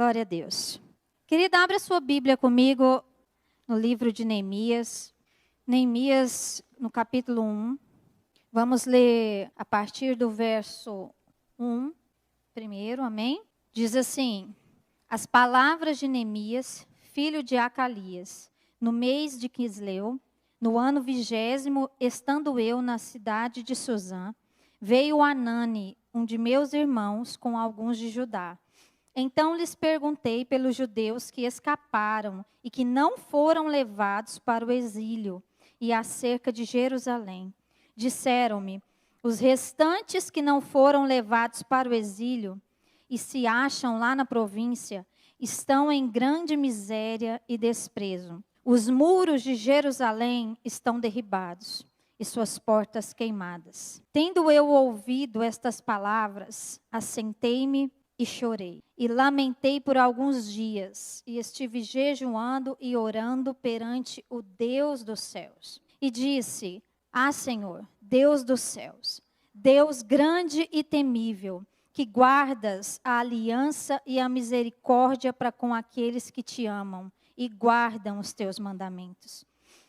Glória a Deus. Querida, abra sua Bíblia comigo no livro de Neemias. Neemias, no capítulo 1. Vamos ler a partir do verso 1, primeiro, amém? Diz assim: as palavras de Neemias, filho de Acalias, no mês de Quisleu, no ano 20º, estando eu na cidade de Suzã, veio Anani, um de meus irmãos, com alguns de Judá. Então lhes perguntei pelos judeus que escaparam e que não foram levados para o exílio, e acerca de Jerusalém. Disseram-me: os restantes que não foram levados para o exílio e se acham lá na província, estão em grande miséria e desprezo. Os muros de Jerusalém estão derribados e suas portas queimadas. Tendo eu ouvido estas palavras, assentei-me e chorei. E lamentei por alguns dias, e estive jejuando e orando perante o Deus dos céus. E disse: ah, Senhor, Deus dos céus, Deus grande e temível, que guardas a aliança e a misericórdia para com aqueles que te amam e guardam os teus mandamentos.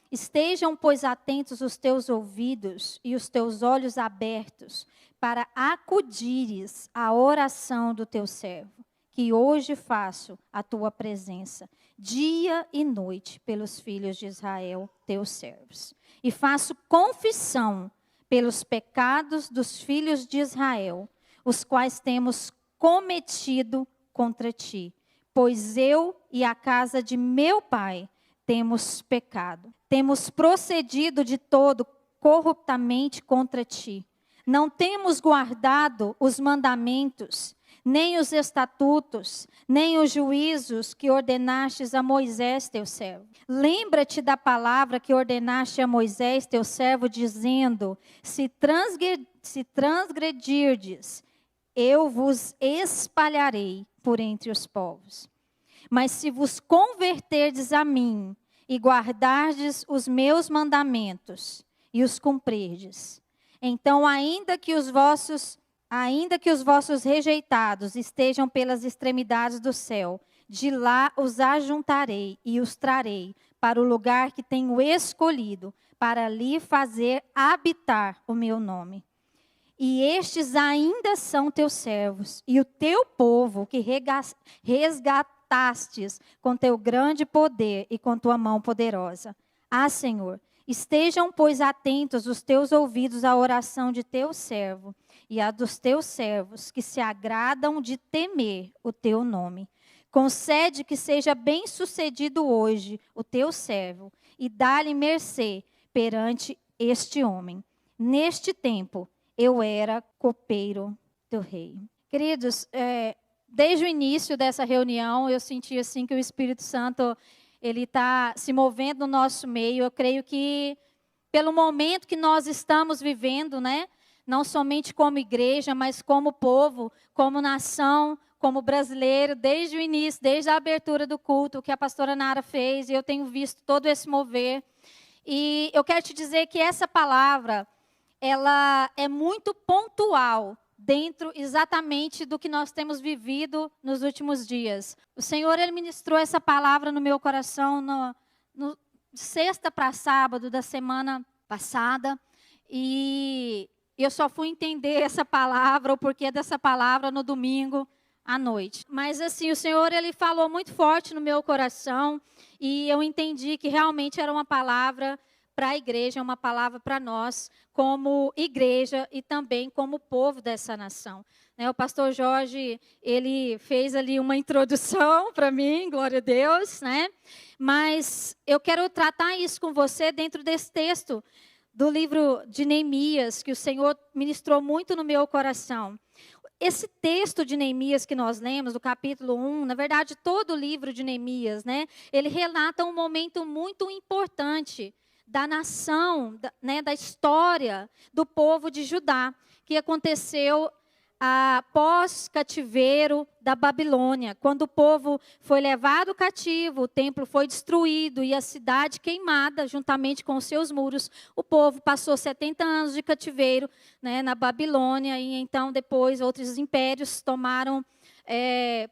Estejam, pois, atentos os teus ouvidos e os teus olhos abertos, para acudires à oração do teu servo, que hoje faço a tua presença, dia e noite, pelos filhos de Israel, teus servos. E faço confissão pelos pecados dos filhos de Israel, os quais temos cometido contra ti. Pois eu e a casa de meu pai temos pecado. Temos procedido de todo corruptamente contra ti. Não temos guardado os mandamentos, nem os estatutos, nem os juízos que ordenastes a Moisés, teu servo. Lembra-te da palavra que ordenaste a Moisés, teu servo, dizendo: se transgredirdes, eu vos espalharei por entre os povos. Mas se vos converterdes a mim e guardardes os meus mandamentos e os cumprirdes, então ainda que os vossos rejeitados estejam pelas extremidades do céu, de lá os ajuntarei e os trarei para o lugar que tenho escolhido, para ali fazer habitar o meu nome. E estes ainda são teus servos, e o teu povo que resgatastes com teu grande poder e com tua mão poderosa. Ah, Senhor, estejam, pois, atentos os teus ouvidos à oração de teu servo e a dos teus servos, que se agradam de temer o teu nome. Concede que seja bem-sucedido hoje o teu servo, e dá-lhe mercê perante este homem. Neste tempo, eu era copeiro do rei. Queridos, desde o início dessa reunião, eu senti assim que o Espírito Santo, ele está se movendo no nosso meio. Eu creio que pelo momento que nós estamos vivendo, né? Não somente como igreja, mas como povo, como nação, como brasileiro, desde o início, desde a abertura do culto que a pastora Nara fez, e eu tenho visto todo esse mover. E eu quero te dizer que essa palavra, ela é muito pontual dentro exatamente do que nós temos vivido nos últimos dias. O Senhor, Ele ministrou essa palavra no meu coração no sexta para sábado da semana passada, e eu só fui entender essa palavra, o porquê dessa palavra, no domingo à noite. Mas assim, o Senhor, Ele falou muito forte no meu coração, e eu entendi que realmente era uma palavra para a igreja, uma palavra para nós, como igreja e também como povo dessa nação. O pastor Jorge, ele fez ali uma introdução para mim, glória a Deus, né? Mas eu quero tratar isso com você dentro desse texto do livro de Neemias, que o Senhor ministrou muito no meu coração. Esse texto de Neemias que nós lemos, do capítulo 1, na verdade, todo o livro de Neemias, né? Ele relata um momento muito importante da nação, da história do povo de Judá, que aconteceu após cativeiro da Babilônia, quando o povo foi levado cativo, o templo foi destruído e a cidade queimada juntamente com os seus muros. O povo passou 70 anos de cativeiro, na Babilônia, e então depois outros impérios tomaram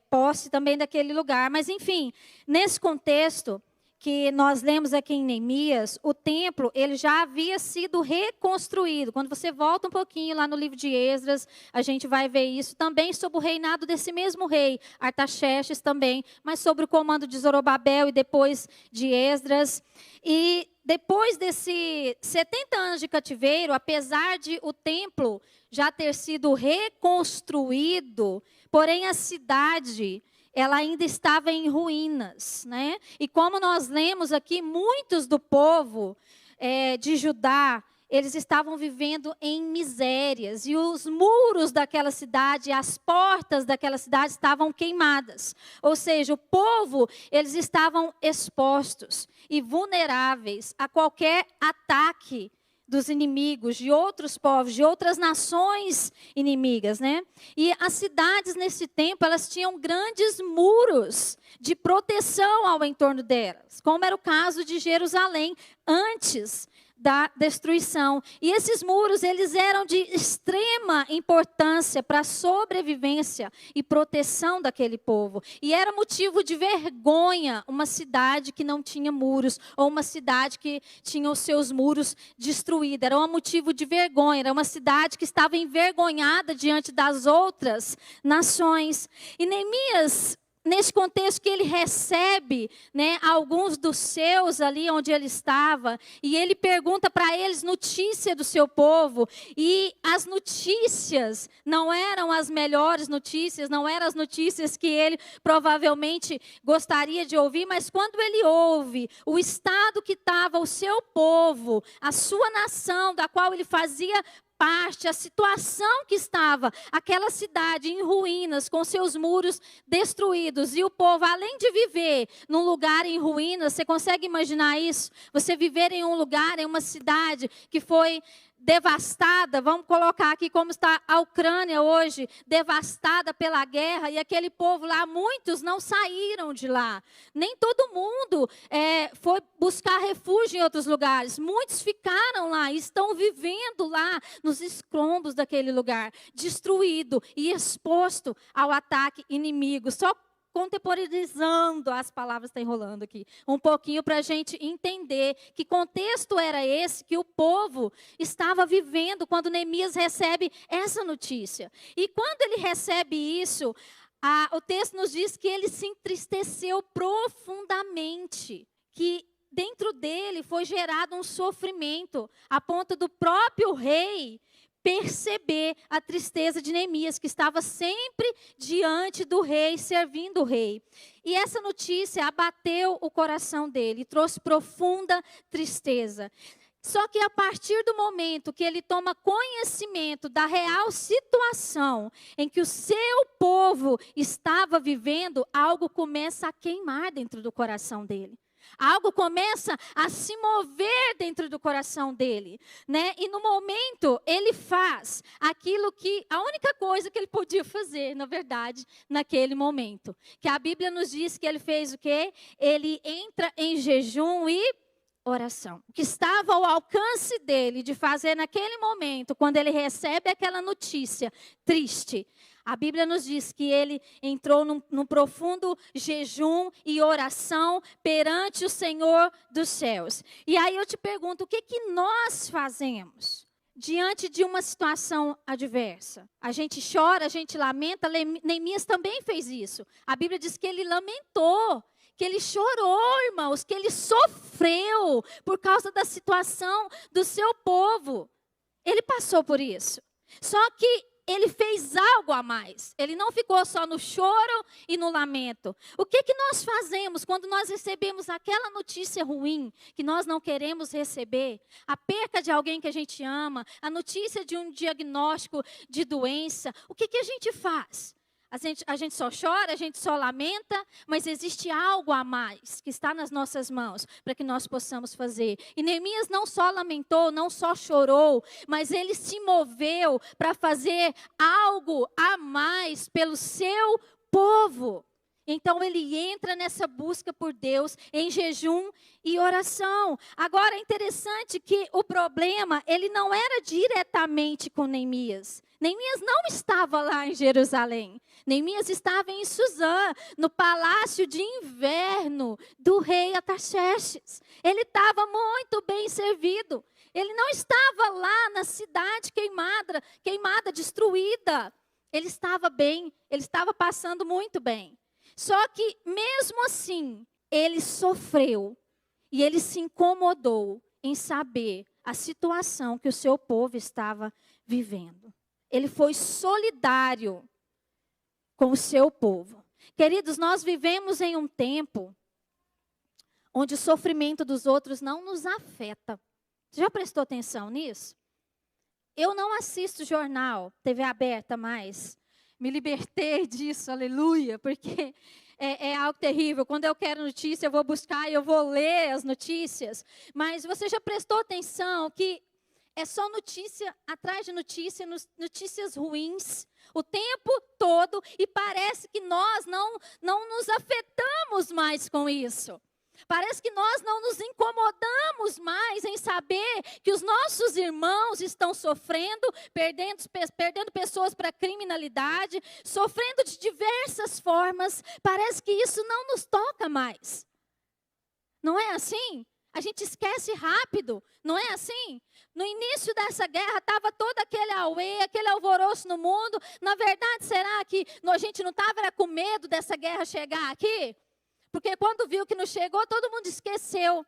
posse também daquele lugar. Mas, enfim, nesse contexto que nós lemos aqui em Neemias, o templo ele já havia sido reconstruído. Quando você volta um pouquinho lá no livro de Esdras, a gente vai ver isso também sob o reinado desse mesmo rei, Artaxerxes também, mas sob o comando de Zorobabel e depois de Esdras. E depois desses 70 anos de cativeiro, apesar de o templo já ter sido reconstruído, porém a cidade ela ainda estava em ruínas, né? E como nós lemos aqui, muitos do povo de Judá, eles estavam vivendo em misérias. E os muros daquela cidade, as portas daquela cidade estavam queimadas. Ou seja, o povo, eles estavam expostos e vulneráveis a qualquer ataque dos inimigos, de outros povos, de outras nações inimigas, né? E as cidades nesse tempo, elas tinham grandes muros de proteção ao entorno delas, como era o caso de Jerusalém antes da destruição. E esses muros, eles eram de extrema importância para a sobrevivência e proteção daquele povo. E era motivo de vergonha uma cidade que não tinha muros, ou uma cidade que tinha os seus muros destruídos. Era um motivo de vergonha, era uma cidade que estava envergonhada diante das outras nações. E Neemias, nesse contexto que ele recebe, né, alguns dos seus ali onde ele estava, e ele pergunta para eles notícia do seu povo, e as notícias não eram as melhores notícias, não eram as notícias que ele provavelmente gostaria de ouvir, mas quando ele ouve o estado que estava o seu povo, a sua nação, da qual ele fazia parte, a situação que estava aquela cidade em ruínas, com seus muros destruídos, e o povo, além de viver num lugar em ruínas, você consegue imaginar isso? Você viver em um lugar, em uma cidade que foi devastada, vamos colocar aqui como está a Ucrânia hoje, devastada pela guerra, e aquele povo lá, muitos não saíram de lá. Nem todo mundo foi buscar refúgio em outros lugares. Muitos ficaram lá e estão vivendo lá nos escombros daquele lugar, destruído e exposto ao ataque inimigo. Só contemporaneizando, as palavras estão enrolando aqui, um pouquinho para a gente entender que contexto era esse que o povo estava vivendo quando Neemias recebe essa notícia. E quando ele recebe isso, o texto nos diz que ele se entristeceu profundamente, que dentro dele foi gerado um sofrimento, a ponto do próprio rei perceber a tristeza de Neemias, que estava sempre diante do rei, servindo o rei. E essa notícia abateu o coração dele, trouxe profunda tristeza. Só que a partir do momento que ele toma conhecimento da real situação em que o seu povo estava vivendo, algo começa a queimar dentro do coração dele. Algo começa a se mover dentro do coração dele, né? E no momento, ele faz aquilo que, a única coisa que ele podia fazer, na verdade, naquele momento. Que a Bíblia nos diz que ele fez o quê? Ele entra em jejum e oração. O que estava ao alcance dele de fazer naquele momento, quando ele recebe aquela notícia triste, a Bíblia nos diz que ele entrou num profundo jejum e oração perante o Senhor dos céus. E aí eu te pergunto, o que nós fazemos diante de uma situação adversa? A gente chora, a gente lamenta. Neemias também fez isso. A Bíblia diz que ele lamentou, que ele chorou, irmãos, que ele sofreu por causa da situação do seu povo. Ele passou por isso. Só que ele fez algo a mais. Ele não ficou só no choro e no lamento. O que nós fazemos quando nós recebemos aquela notícia ruim que nós não queremos receber? A perca de alguém que a gente ama, a notícia de um diagnóstico de doença. O que a gente faz? A gente só chora, a gente só lamenta, mas existe algo a mais que está nas nossas mãos para que nós possamos fazer. E Neemias não só lamentou, não só chorou, mas ele se moveu para fazer algo a mais pelo seu povo. Então ele entra nessa busca por Deus em jejum e oração. Agora é interessante que o problema, ele não era diretamente com Neemias. Neemias não estava lá em Jerusalém. Neemias estava em Suzã, no palácio de inverno do rei Artaxerxes. Ele estava muito bem servido. Ele não estava lá na cidade queimada, destruída. Ele estava bem, ele estava passando muito bem. Só que, mesmo assim, ele sofreu e ele se incomodou em saber a situação que o seu povo estava vivendo. Ele foi solidário com o seu povo. Queridos, nós vivemos em um tempo onde o sofrimento dos outros não nos afeta. Você já prestou atenção nisso? Eu não assisto jornal, TV aberta mais. Me libertei disso, aleluia, porque é algo terrível. Quando eu quero notícia, eu vou buscar e eu vou ler as notícias. Mas você já prestou atenção que é só notícia atrás de notícia, notícias ruins, o tempo todo, e parece que nós não nos afetamos mais com isso. Parece que nós não nos incomodamos mais em saber que os nossos irmãos estão sofrendo, perdendo pessoas para a criminalidade, sofrendo de diversas formas. Parece que isso não nos toca mais. Não é assim? A gente esquece rápido, não é assim? No início dessa guerra estava todo aquele auê, aquele alvoroço no mundo. Na verdade, será que a gente não estava com medo dessa guerra chegar aqui? Porque quando viu que não chegou, todo mundo esqueceu.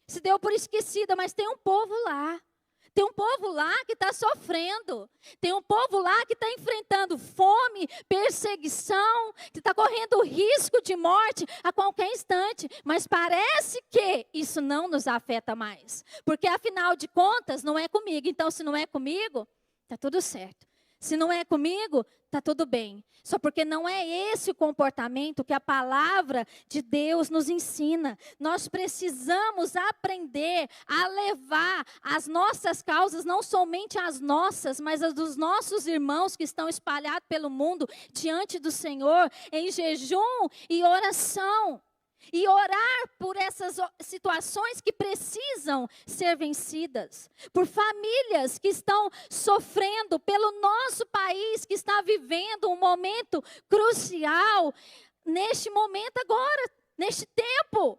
Se deu por esquecida, mas tem um povo lá. Tem um povo lá que está sofrendo. Tem um povo lá que está enfrentando fome, perseguição, que está correndo risco de morte a qualquer instante. Mas parece que isso não nos afeta mais. Porque afinal de contas, não é comigo. Então, se não é comigo, está tudo certo. Se não é comigo, está tudo bem. Só porque não é esse o comportamento que a palavra de Deus nos ensina. Nós precisamos aprender a levar as nossas causas, não somente as nossas, mas as dos nossos irmãos que estão espalhados pelo mundo, diante do Senhor, em jejum e oração. E orar por essas situações que precisam ser vencidas. Por famílias que estão sofrendo, pelo nosso país que está vivendo um momento crucial. Neste momento agora, neste tempo.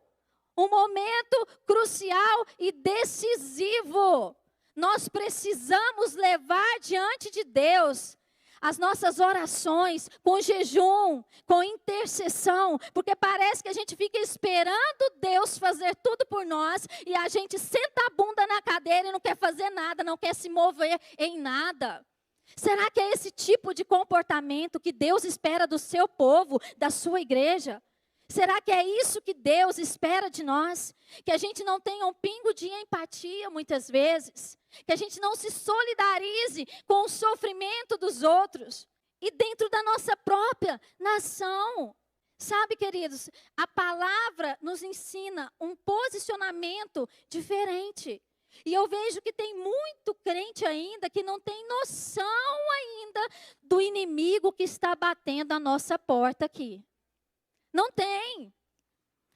Um momento crucial e decisivo. Nós precisamos levar diante de Deus as nossas orações, com jejum, com intercessão, porque parece que a gente fica esperando Deus fazer tudo por nós, e a gente senta a bunda na cadeira e não quer fazer nada, não quer se mover em nada. Será que é esse tipo de comportamento que Deus espera do seu povo, da sua igreja? Será que é isso que Deus espera de nós? Que a gente não tenha um pingo de empatia muitas vezes. Que a gente não se solidarize com o sofrimento dos outros. E dentro da nossa própria nação. Sabe, queridos, a palavra nos ensina um posicionamento diferente. E eu vejo que tem muito crente ainda que não tem noção ainda do inimigo que está batendo a nossa porta aqui. Não tem.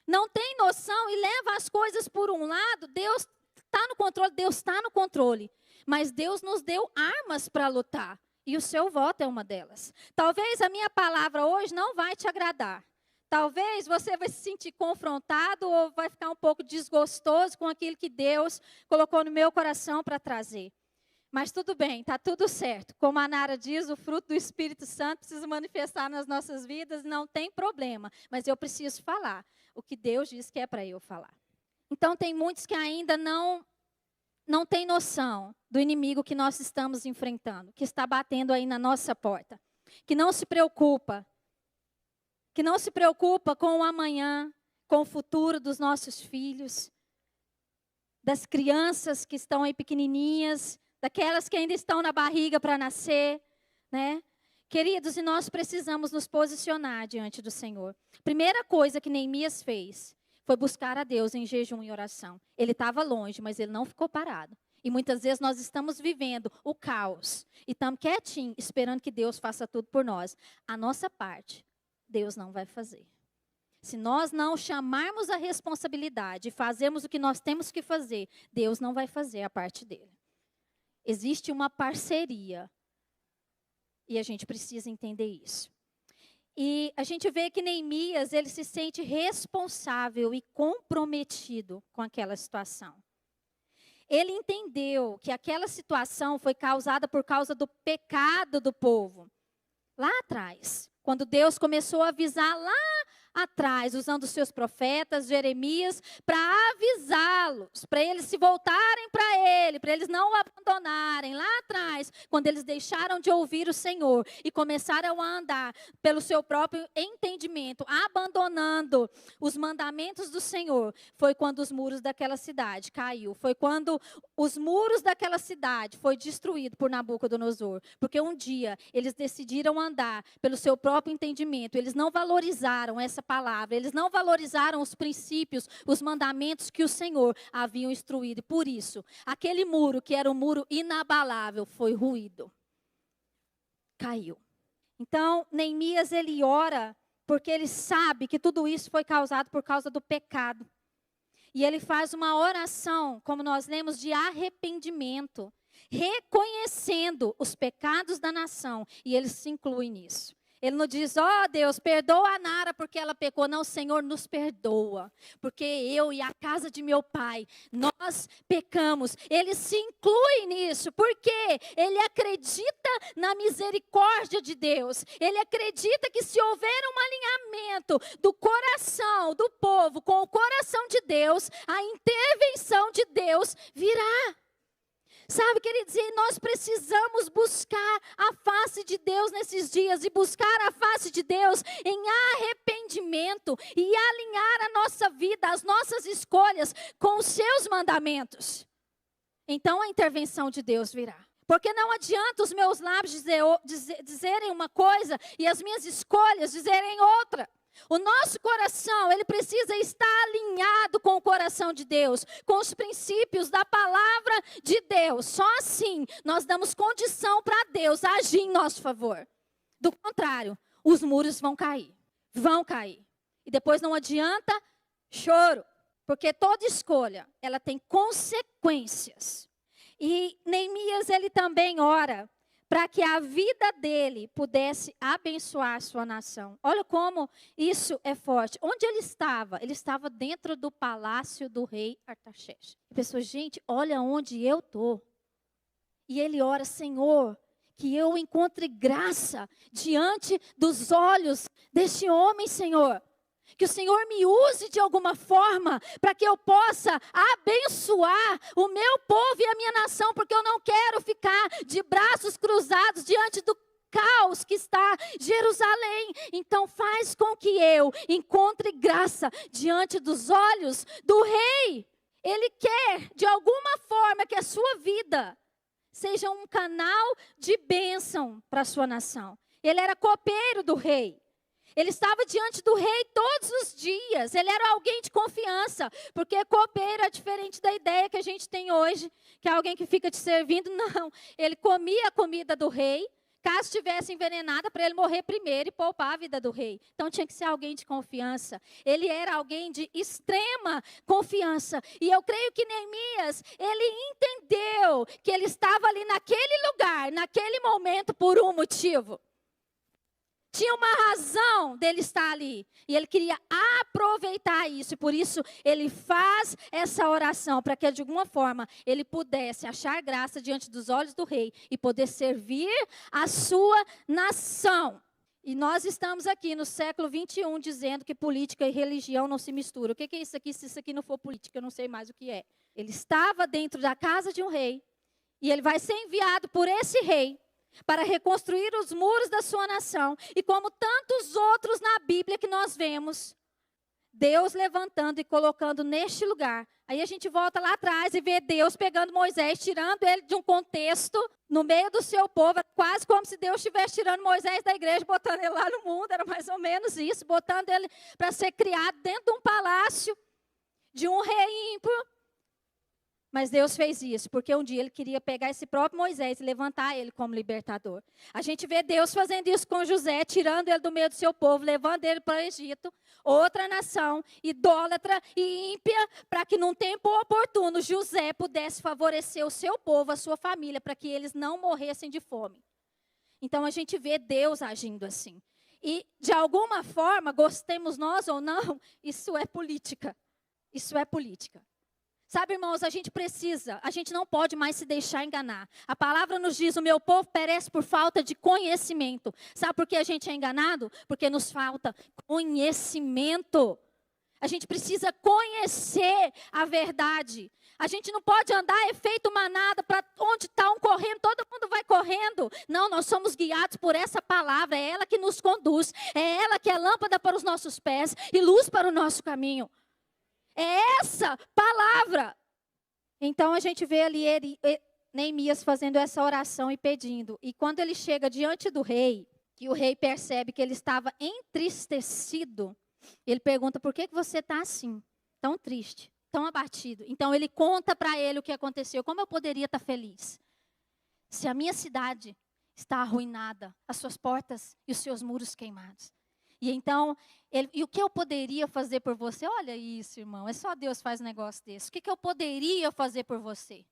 Não tem noção e leva as coisas por um lado. Deus está no controle, Deus está no controle. Mas Deus nos deu armas para lutar. E o seu voto é uma delas. Talvez a minha palavra hoje não vai te agradar. Talvez você vai se sentir confrontado ou vai ficar um pouco desgostoso com aquilo que Deus colocou no meu coração para trazer. Mas tudo bem, está tudo certo. Como a Nara diz, o fruto do Espírito Santo precisa manifestar nas nossas vidas, não tem problema. Mas eu preciso falar o que Deus diz que é para eu falar. Então tem muitos que ainda não têm noção do inimigo que nós estamos enfrentando, que está batendo aí na nossa porta. Que não se preocupa com o amanhã, com o futuro dos nossos filhos, das crianças que estão aí pequenininhas, daquelas que ainda estão na barriga para nascer, né? Queridos, e nós precisamos nos posicionar diante do Senhor. Primeira coisa que Neemias fez foi buscar a Deus em jejum e oração. Ele estava longe, mas ele não ficou parado. E muitas vezes nós estamos vivendo o caos e estamos quietinhos, esperando que Deus faça tudo por nós. A nossa parte, Deus não vai fazer. Se nós não chamarmos a responsabilidade e fazermos o que nós temos que fazer, Deus não vai fazer a parte dele. Existe uma parceria. E a gente precisa entender isso. E a gente vê que Neemias, ele se sente responsável e comprometido com aquela situação. Ele entendeu que aquela situação foi causada por causa do pecado do povo. Lá atrás, quando Deus começou a avisar lá atrás, usando os seus profetas, Jeremias, para avisá-los, para eles se voltarem para ele, para eles não o abandonarem. Lá atrás, quando eles deixaram de ouvir o Senhor e começaram a andar pelo seu próprio entendimento, abandonando os mandamentos do Senhor, foi quando os muros daquela cidade caiu. Foi quando os muros daquela cidade foi destruído por Nabucodonosor. Porque um dia eles decidiram andar pelo seu próprio entendimento. Eles não valorizaram essa palavra. Eles não valorizaram os princípios, os mandamentos que o Senhor havia instruído. E por isso, aquele muro, que era um muro inabalável, foi ruído. Caiu. Então, Neemias, ele ora, porque ele sabe que tudo isso foi causado por causa do pecado. E ele faz uma oração, como nós lemos, de arrependimento, reconhecendo os pecados da nação. E ele se inclui nisso. Ele não diz, Deus, perdoa a Nara porque ela pecou. Não, Senhor, nos perdoa. Porque eu e a casa de meu pai, nós pecamos. Ele se inclui nisso. Porque ele acredita na misericórdia de Deus. Ele acredita que se houver um alinhamento do coração do povo com o coração de Deus, a intervenção de Deus virá. Sabe, queridos, nós precisamos buscar a face de Deus nesses dias e buscar a face de Deus em arrependimento e alinhar a nossa vida, as nossas escolhas com os seus mandamentos. Então a intervenção de Deus virá. Porque não adianta os meus lábios dizerem uma coisa e as minhas escolhas dizerem outra. O nosso coração, ele precisa estar alinhado com o coração de Deus, com os princípios da palavra de Deus. Só assim nós damos condição para Deus agir em nosso favor. Do contrário, os muros vão cair. Vão cair. E depois não adianta choro, porque toda escolha, ela tem consequências. E Neemias, ele também ora para que a vida dele pudesse abençoar a sua nação. Olha como isso é forte. Onde ele estava? Ele estava dentro do palácio do rei Artaxerxes. A pessoa, gente, olha onde eu estou. E ele ora, Senhor, que eu encontre graça diante dos olhos deste homem, Senhor. Que o Senhor me use de alguma forma para que eu possa abençoar o meu povo e a minha nação, porque eu não quero ficar de braços cruzados diante do caos que está Jerusalém. Então faz com que eu encontre graça diante dos olhos do rei. Ele quer, de alguma forma, que a sua vida seja um canal de bênção para a sua nação. Ele era copeiro do rei. Ele estava diante do rei todos os dias. Ele era alguém de confiança. Porque copeiro é diferente da ideia que a gente tem hoje. Que é alguém que fica te servindo. Não. Ele comia a comida do rei. Caso estivesse envenenada, para ele morrer primeiro e poupar a vida do rei. Então tinha que ser alguém de confiança. Ele era alguém de extrema confiança. E eu creio que Neemias, ele entendeu que ele estava ali naquele lugar, naquele momento, por um motivo. Tinha uma razão dele estar ali. E ele queria aproveitar isso. E por isso ele faz essa oração. Para que de alguma forma ele pudesse achar graça diante dos olhos do rei. E poder servir a sua nação. E nós estamos aqui no século 21 dizendo que política e religião não se misturam. O que é isso aqui? Se isso aqui não for política, eu não sei mais o que é. Ele estava dentro da casa de um rei. E ele vai ser enviado por esse rei para reconstruir os muros da sua nação. E como tantos outros na Bíblia que nós vemos, Deus levantando e colocando neste lugar. Aí a gente volta lá atrás e vê Deus pegando Moisés, tirando ele de um contexto, no meio do seu povo, quase como se Deus estivesse tirando Moisés da igreja, botando ele lá no mundo, era mais ou menos isso, botando ele para ser criado dentro de um palácio, de um rei ímpio. Mas Deus fez isso, porque um dia ele queria pegar esse próprio Moisés e levantar ele como libertador. A gente vê Deus fazendo isso com José, tirando ele do meio do seu povo, levando ele para o Egito, outra nação, idólatra e ímpia, para que num tempo oportuno José pudesse favorecer o seu povo, a sua família, para que eles não morressem de fome. Então a gente vê Deus agindo assim. E de alguma forma, gostemos nós ou não, isso é política. Isso é política. Sabe, irmãos, a gente não pode mais se deixar enganar. A palavra nos diz, o meu povo perece por falta de conhecimento. Sabe por que a gente é enganado? Porque nos falta conhecimento. A gente precisa conhecer a verdade. A gente não pode andar efeito manada para onde está um correndo, todo mundo vai correndo. Não, nós somos guiados por essa palavra, é ela que nos conduz. É ela que é lâmpada para os nossos pés e luz para o nosso caminho. É essa palavra. Então a gente vê ali Neemias fazendo essa oração e pedindo. E quando ele chega diante do rei, que o rei percebe que ele estava entristecido, ele pergunta, por que você está assim, tão triste, tão abatido? Então ele conta para ele o que aconteceu. Como eu poderia estar feliz? Se a minha cidade está arruinada, as suas portas e os seus muros queimados. E então, e o que eu poderia fazer por você? Olha isso, irmão, é só Deus faz um negócio desse. O que eu poderia fazer por você?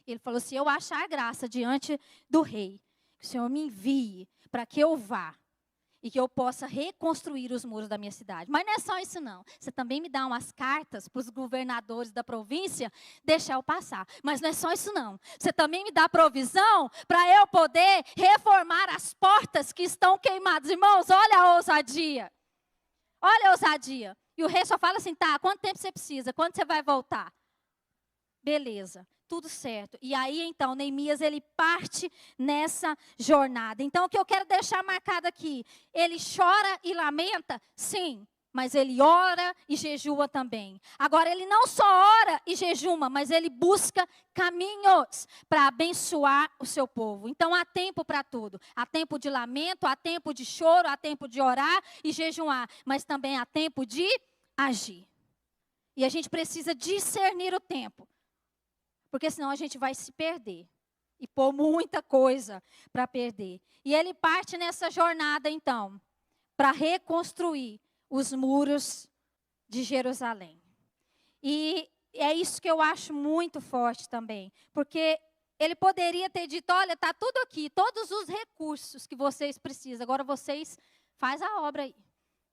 Ele falou, se eu achar graça diante do rei, que o Senhor me envie para que eu vá e que eu possa reconstruir os muros da minha cidade. Mas não é só isso não. Você também me dá umas cartas para os governadores da província, deixar eu passar. Mas não é só isso não. Você também me dá provisão para eu poder reformar as portas que estão queimadas. Irmãos, olha a ousadia. Olha a ousadia. E o rei só fala assim, tá, quanto tempo você precisa? Quando você vai voltar? Beleza. Tudo certo. E aí, então, Neemias, ele parte nessa jornada. Então, o que eu quero deixar marcado aqui, ele chora e lamenta? Sim, mas ele ora e jejua também. Agora, ele não só ora e jejuma, mas ele busca caminhos para abençoar o seu povo. Então, há tempo para tudo. Há tempo de lamento, há tempo de choro, há tempo de orar e jejuar, mas também há tempo de agir. E a gente precisa discernir o tempo. Porque senão a gente vai se perder. E pôr muita coisa para perder. E ele parte nessa jornada, então, para reconstruir os muros de Jerusalém. E é isso que eu acho muito forte também. Porque ele poderia ter dito, olha, está tudo aqui, todos os recursos que vocês precisam. Agora vocês faz a obra aí.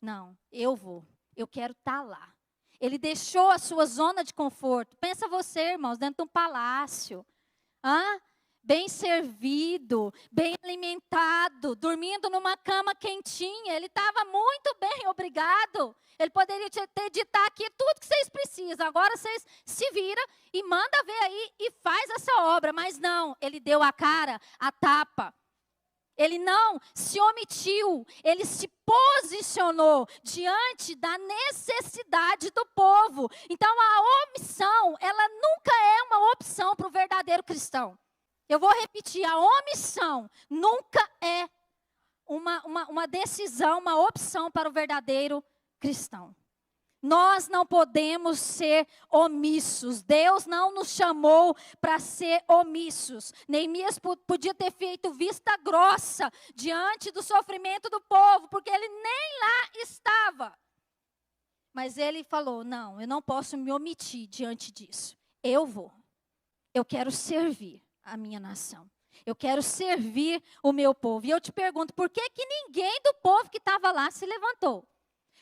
Não, eu vou. Eu quero estar lá. Ele deixou a sua zona de conforto. Pensa você, irmãos, dentro de um palácio. Bem servido, bem alimentado, dormindo numa cama quentinha. Ele estava muito bem, obrigado. Ele poderia ter dito aqui tudo que vocês precisam. Agora vocês se viram e manda ver aí e faz essa obra. Mas não, ele deu a cara, a tapa. Ele não se omitiu, ele se posicionou diante da necessidade do povo. Então a omissão, ela nunca é uma opção para o verdadeiro cristão. Eu vou repetir, a omissão nunca é uma decisão, uma opção para o verdadeiro cristão. Nós não podemos ser omissos. Deus não nos chamou para ser omissos. Neemias podia ter feito vista grossa diante do sofrimento do povo, porque ele nem lá estava. Mas ele falou, não, eu não posso me omitir diante disso. Eu vou. Eu quero servir a minha nação. Eu quero servir o meu povo. E eu te pergunto, por que ninguém do povo que estava lá se levantou?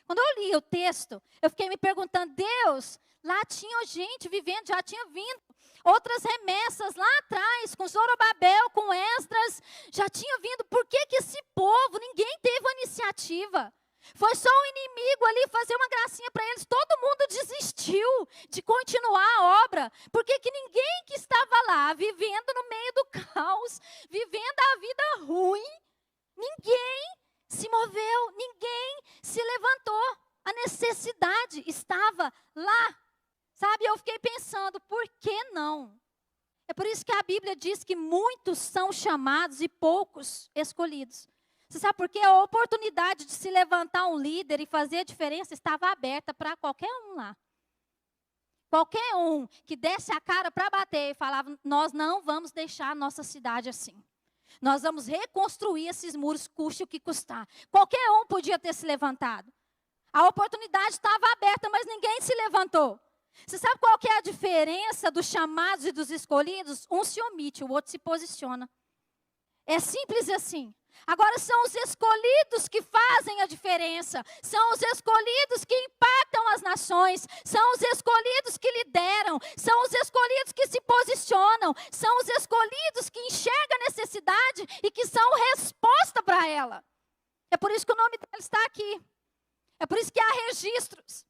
Quando eu li o texto, eu fiquei me perguntando, Deus, lá tinha gente vivendo, já tinha vindo outras remessas lá atrás, com Zorobabel, com Esdras, já tinha vindo. Por que esse povo, ninguém teve a iniciativa? Foi só o inimigo ali fazer uma gracinha para eles, todo mundo desistiu de continuar a obra. Por que ninguém que estava lá, vivendo no meio do caos, vivendo a vida ruim, ninguém se moveu, ninguém se levantou. A necessidade estava lá. Sabe, eu fiquei pensando, por que não? É por isso que a Bíblia diz que muitos são chamados e poucos escolhidos. Você sabe por quê? A oportunidade de se levantar um líder e fazer a diferença estava aberta para qualquer um lá. Qualquer um que desse a cara para bater e falava, nós não vamos deixar a nossa cidade assim. Nós vamos reconstruir esses muros, custe o que custar. Qualquer um podia ter se levantado. A oportunidade estava aberta, mas ninguém se levantou. Você sabe qual que é a diferença dos chamados e dos escolhidos? Um se omite, o outro se posiciona. É simples assim. Agora são os escolhidos que fazem a diferença. São os escolhidos que impactam as nações. São os escolhidos que lideram. São os escolhidos que se posicionam. São os escolhidos que enxergam a necessidade e que são resposta para ela. É por isso que o nome dela está aqui. É por isso que há registros.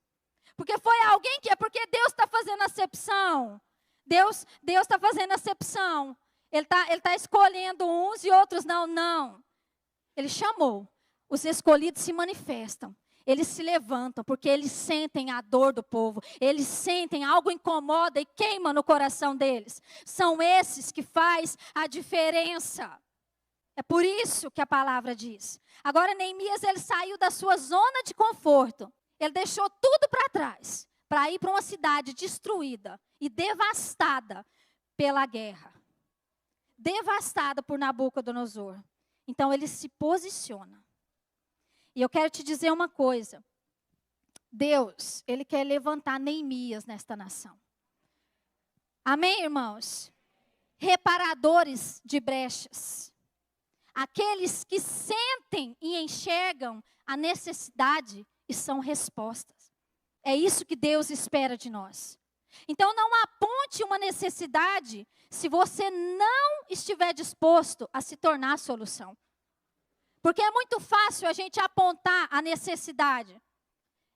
Porque foi alguém que... É porque Deus está fazendo acepção. Deus está fazendo acepção. Ele tá escolhendo uns e outros não. Ele chamou. Os escolhidos se manifestam. Eles se levantam porque eles sentem a dor do povo. Eles sentem algo incomoda e queima no coração deles. São esses que faz a diferença. É por isso que a palavra diz. Agora Neemias, ele saiu da sua zona de conforto. Ele deixou tudo para trás. Para ir para uma cidade destruída e devastada pela guerra. Devastada por Nabucodonosor. Então ele se posiciona. E eu quero te dizer uma coisa. Deus, ele quer levantar Neemias nesta nação. Amém, irmãos? Reparadores de brechas. Aqueles que sentem e enxergam a necessidade e são respostas. É isso que Deus espera de nós. Então não aponte uma necessidade se você não estiver disposto a se tornar a solução. Porque é muito fácil a gente apontar a necessidade.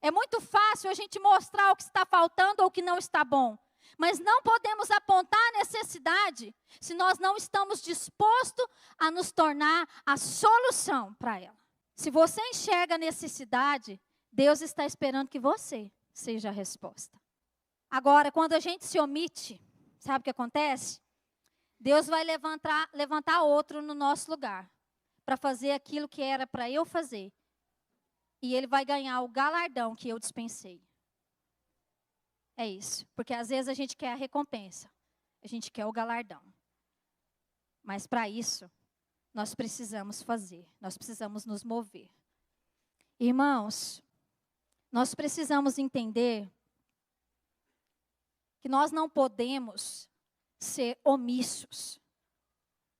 É muito fácil a gente mostrar o que está faltando ou o que não está bom. Mas não podemos apontar a necessidade se nós não estamos dispostos a nos tornar a solução para ela. Se você enxerga a necessidade, Deus está esperando que você seja a resposta. Agora, quando a gente se omite, sabe o que acontece? Deus vai levantar outro no nosso lugar, para fazer aquilo que era para eu fazer. E ele vai ganhar o galardão que eu dispensei. É isso, porque às vezes a gente quer a recompensa, a gente quer o galardão. Mas para isso, nós precisamos fazer, nós precisamos nos mover. Irmãos, nós precisamos entender que nós não podemos ser omissos.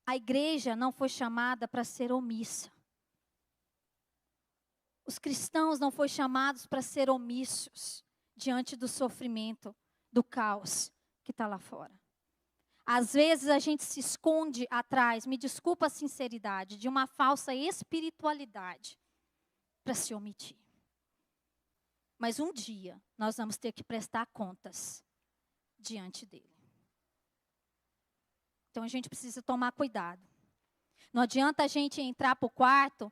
A igreja não foi chamada para ser omissa. Os cristãos não foram chamados para ser omissos diante do sofrimento, do caos que está lá fora. Às vezes a gente se esconde atrás, me desculpa a sinceridade, de uma falsa espiritualidade para se omitir. Mas um dia nós vamos ter que prestar contas diante dele. Então a gente precisa tomar cuidado. Não adianta a gente entrar para o quarto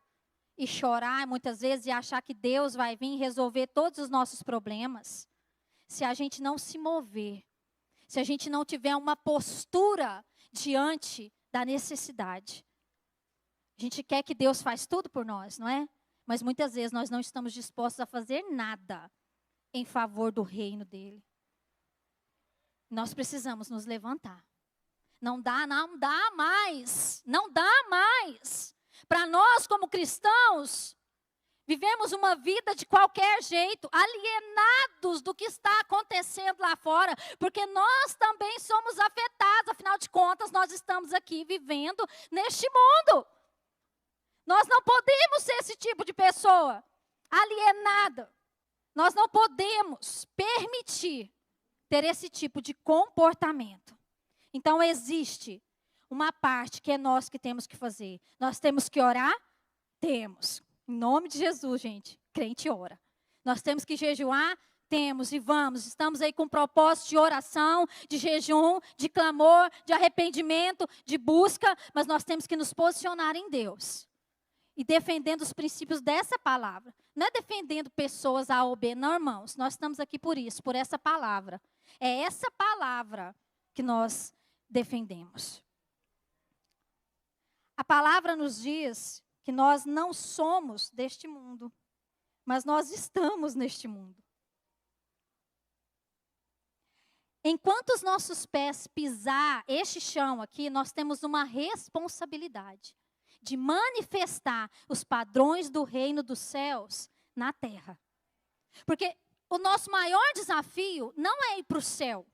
e chorar muitas vezes e achar que Deus vai vir resolver todos os nossos problemas. Se a gente não se mover, se a gente não tiver uma postura diante da necessidade. A gente quer que Deus faça tudo por nós, não é? Mas muitas vezes nós não estamos dispostos a fazer nada em favor do reino dele. Nós precisamos nos levantar. Não dá mais. Não dá mais. Para nós, como cristãos, vivemos uma vida de qualquer jeito, alienados do que está acontecendo lá fora, porque nós também somos afetados, afinal de contas, nós estamos aqui vivendo neste mundo. Nós não podemos ser esse tipo de pessoa, alienada. Nós não podemos permitir ter esse tipo de comportamento. Então existe uma parte que é nós que temos que fazer. Nós temos que orar? Temos. Em nome de Jesus, gente, crente ora. Nós temos que jejuar? Temos e vamos. Estamos aí com propósito de oração, de jejum, de clamor, de arrependimento, de busca. Mas nós temos que nos posicionar em Deus. E defendendo os princípios dessa palavra. Não é defendendo pessoas A ou B, não, irmãos. Nós estamos aqui por isso, por essa palavra. É essa palavra que nós defendemos. A palavra nos diz que nós não somos deste mundo, mas nós estamos neste mundo. enquanto os nossos pés pisar este chão aqui, nós temos uma responsabilidade de manifestar os padrões do reino dos céus na terra. Porque o nosso maior desafio não é ir para o céu.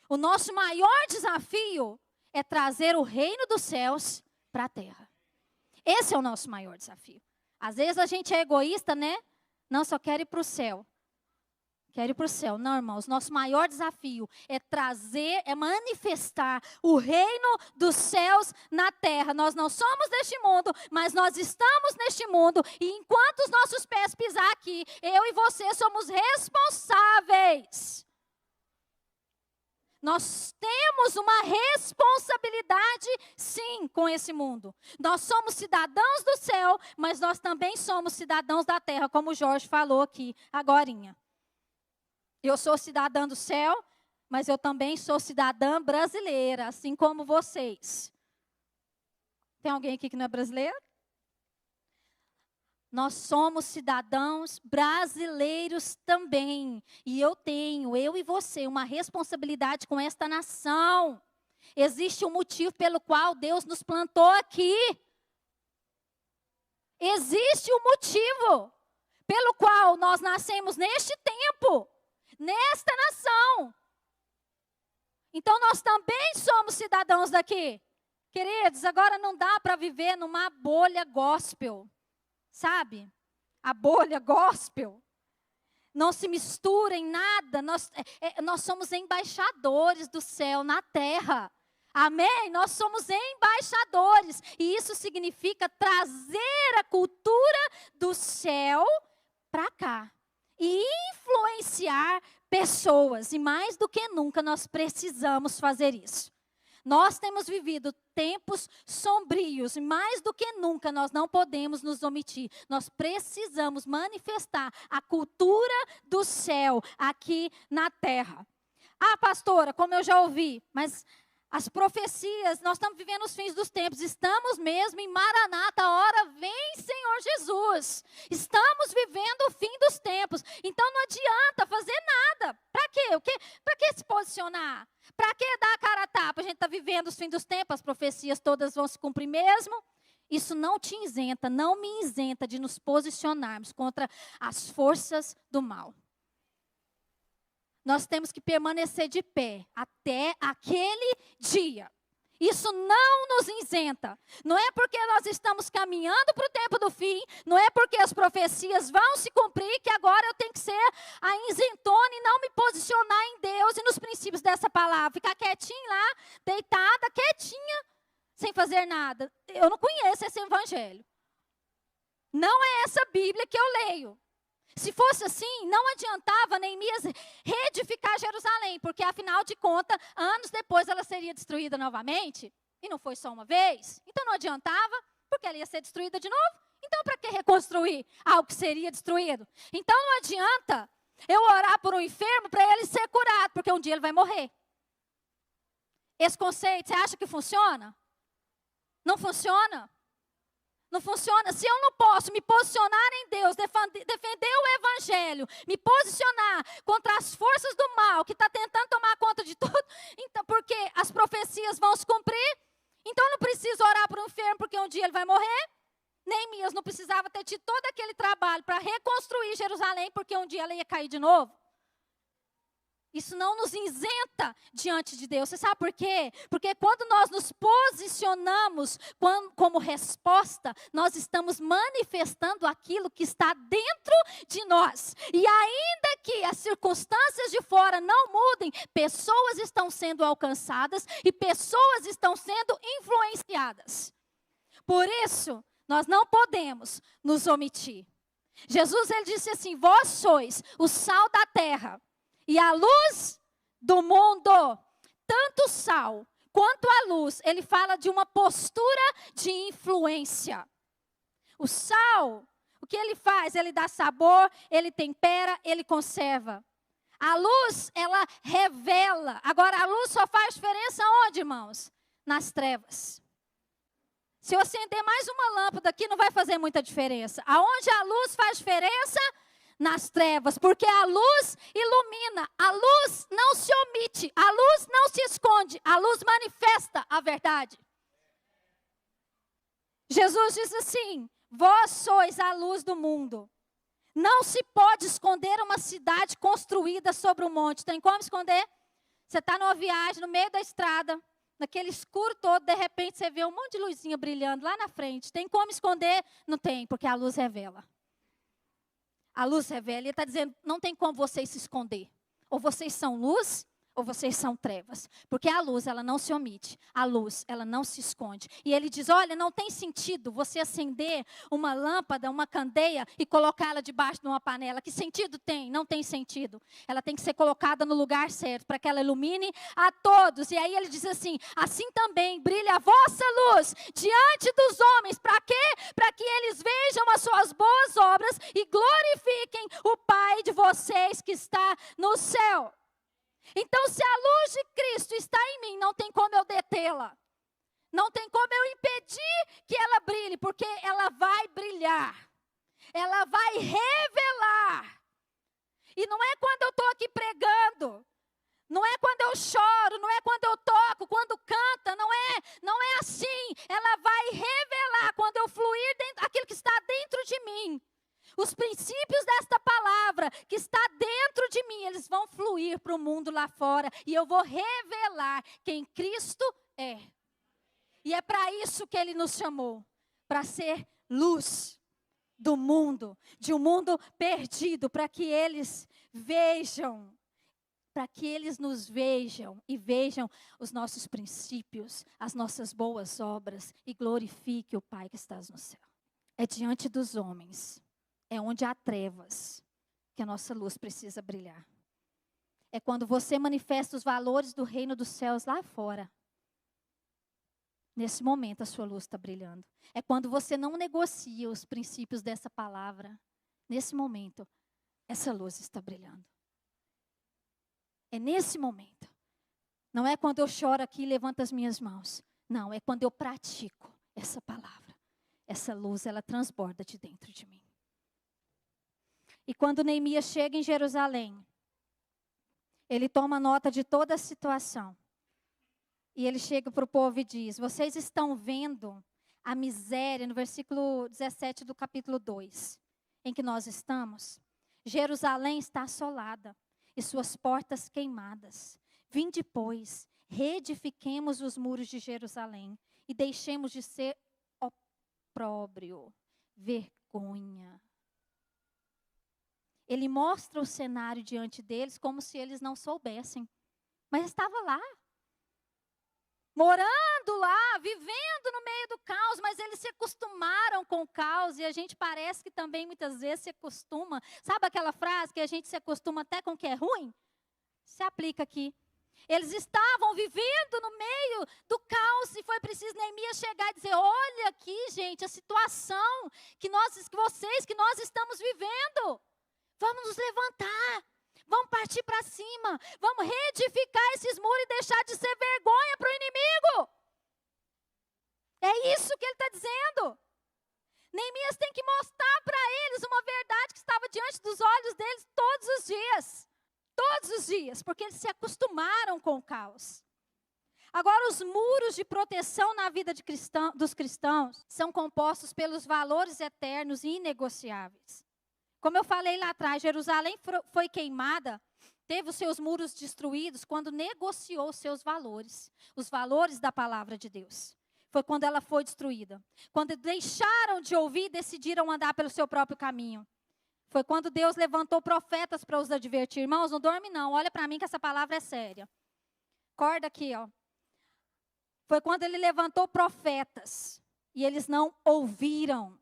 O nosso maior desafio é trazer o reino dos céus para a terra. Esse é o nosso maior desafio. Às vezes a gente é egoísta, né? Não, só quero ir para o céu. Quero ir para o céu. Não, irmãos, nosso maior desafio é trazer, é manifestar o reino dos céus na terra. Nós não somos deste mundo, mas nós estamos neste mundo. E enquanto os nossos pés pisar aqui, eu e você somos responsáveis. Nós temos uma responsabilidade, sim, com esse mundo. Nós somos cidadãos do céu, mas nós também somos cidadãos da terra, como o Jorge falou aqui agorinha. Eu sou cidadã do céu, mas eu também sou cidadã brasileira, assim como vocês. Tem alguém aqui que não é brasileiro? Nós somos cidadãos brasileiros também. E eu e você, uma responsabilidade com esta nação. Existe um motivo pelo qual Deus nos plantou aqui. Existe um motivo pelo qual nós nascemos neste tempo, nesta nação. Então nós também somos cidadãos daqui. Queridos, agora não dá para viver numa bolha gospel. Sabe? A bolha gospel. Não se mistura em nada. Nós somos embaixadores do céu na terra. Amém? Nós somos embaixadores. E isso significa trazer a cultura do céu para cá. E influenciar pessoas. E mais do que nunca nós precisamos fazer isso. Nós temos vivido tempos sombrios e mais do que nunca nós não podemos nos omitir. Nós precisamos manifestar a cultura do céu aqui na terra. Ah, pastora, como eu já ouvi, mas as profecias, nós estamos vivendo os fins dos tempos. Estamos mesmo em Maranata, a hora vem, Senhor Jesus. Estamos vivendo o fim dos tempos. Então não adianta fazer nada. Para quê? Para que se posicionar? Para que dar a cara a tapa? A gente está vivendo os fins dos tempos, as profecias todas vão se cumprir mesmo. Isso não te isenta, não me isenta de nos posicionarmos contra as forças do mal. Nós temos que permanecer de pé até aquele dia. Isso não nos isenta. Não é porque nós estamos caminhando para o tempo do fim, não é porque as profecias vão se cumprir, que agora eu tenho que ser a isentona e não me posicionar em Deus e nos princípios dessa palavra. Ficar quietinha lá, deitada, quietinha, sem fazer nada. Eu não conheço esse evangelho. Não é essa Bíblia que eu leio. Se fosse assim, não adiantava Neemias reedificar Jerusalém, porque afinal de contas, anos depois ela seria destruída novamente, e não foi só uma vez. Então não adiantava, porque ela ia ser destruída de novo. Então para que reconstruir algo que seria destruído? Então não adianta eu orar por um enfermo para ele ser curado, porque um dia ele vai morrer. Esse conceito, você acha que funciona? Não funciona. Não funciona. Se eu não posso me posicionar em Deus, defender o evangelho, me posicionar contra as forças do mal que está tentando tomar conta de tudo, então, porque as profecias vão se cumprir, então eu não preciso orar por um enfermo porque um dia ele vai morrer. Neemias não precisava ter tido todo aquele trabalho para reconstruir Jerusalém, porque um dia ela ia cair de novo. Isso não nos isenta diante de Deus. Você sabe por quê? Porque quando nós nos posicionamos como resposta, nós estamos manifestando aquilo que está dentro de nós. E ainda que as circunstâncias de fora não mudem, pessoas estão sendo alcançadas e pessoas estão sendo influenciadas. Por isso, nós não podemos nos omitir. Jesus, ele disse assim: vós sois o sal da terra e a luz do mundo. Tanto o sal quanto a luz, ele fala de uma postura de influência. O sal, o que ele faz? Ele dá sabor, ele tempera, ele conserva. A luz, ela revela. Agora, a luz só faz diferença onde, irmãos? Nas trevas. Se eu acender mais uma lâmpada aqui, não vai fazer muita diferença. Aonde a luz faz diferença? nas trevas, porque a luz ilumina, a luz não se omite, a luz não se esconde, a luz manifesta a verdade. Jesus diz assim: vós sois a luz do mundo. Não se pode esconder uma cidade construída sobre um monte. Tem como esconder? Você está numa viagem, no meio da estrada, naquele escuro todo, de repente você vê um monte de luzinha brilhando lá na frente. Tem como esconder? Não tem, porque a luz revela. A luz revela. Ele está dizendo, não tem como vocês se esconder. Ou vocês são luz, ou vocês são trevas. Porque a luz, ela não se omite. A luz, ela não se esconde. E ele diz, olha, não tem sentido você acender uma lâmpada, uma candeia e colocá-la debaixo de uma panela. Que sentido tem? Não tem sentido. Ela tem que ser colocada no lugar certo, para que ela ilumine a todos. E aí ele diz assim, assim também brilha a vossa luz diante dos homens. Para quê? Para que eles vejam as suas boas obras e glorifiquem o Pai de vocês que está no céu. Então, se a luz de Cristo está em mim, não tem como eu detê-la. Não tem como eu impedir que ela brilhe, porque ela vai brilhar. Ela vai revelar. E não é quando eu estou aqui pregando. Não é quando eu choro, não é quando eu toco, quando canta, não é assim. Ela vai revelar quando eu fluir dentro, aquilo que está dentro de mim. Os princípios desta palavra que está dentro de mim, eles vão fluir para o mundo lá fora. E eu vou revelar quem Cristo é. E é para isso que Ele nos chamou. Para ser luz do mundo. De um mundo perdido. Para que eles vejam. Para que eles nos vejam. E vejam os nossos princípios. As nossas boas obras. E glorifique o Pai que estás no céu. É diante dos homens. É onde há trevas que a nossa luz precisa brilhar. É quando você manifesta os valores do reino dos céus lá fora. Nesse momento a sua luz está brilhando. É quando você não negocia os princípios dessa palavra. Nesse momento, essa luz está brilhando. É nesse momento. Não é quando eu choro aqui e levanto as minhas mãos. Não, é quando eu pratico essa palavra. Essa luz, ela transborda de dentro de mim. E quando Neemias chega em Jerusalém, ele toma nota de toda a situação. E ele chega para o povo e diz, vocês estão vendo a miséria, no versículo 17 do capítulo 2, em que nós estamos? Jerusalém está assolada e suas portas queimadas. Vinde, pois, reedifiquemos os muros de Jerusalém e deixemos de ser opróbrio, vergonha. Ele mostra o cenário diante deles como se eles não soubessem. Mas estava lá. Morando lá, vivendo no meio do caos, mas eles se acostumaram com o caos. E a gente parece que também muitas vezes se acostuma. Sabe aquela frase que a gente se acostuma até com o que é ruim? Se aplica aqui. Eles estavam vivendo no meio do caos e foi preciso Neemias chegar e dizer, olha aqui, gente, a situação que nós estamos vivendo. Vamos nos levantar, vamos partir para cima, vamos reedificar esses muros e deixar de ser vergonha para o inimigo. É isso que ele está dizendo. Neemias tem que mostrar para eles uma verdade que estava diante dos olhos deles todos os dias. Todos os dias, porque eles se acostumaram com o caos. Agora, os muros de proteção na vida dos cristãos são compostos pelos valores eternos e inegociáveis. Como eu falei lá atrás, Jerusalém foi queimada, teve os seus muros destruídos quando negociou os seus valores, os valores da palavra de Deus. Foi quando ela foi destruída. Quando deixaram de ouvir e decidiram andar pelo seu próprio caminho. Foi quando Deus levantou profetas para os advertir. Irmãos, não dorme não, olha para mim que essa palavra é séria. Acorda aqui, ó. Foi quando ele levantou profetas e eles não ouviram.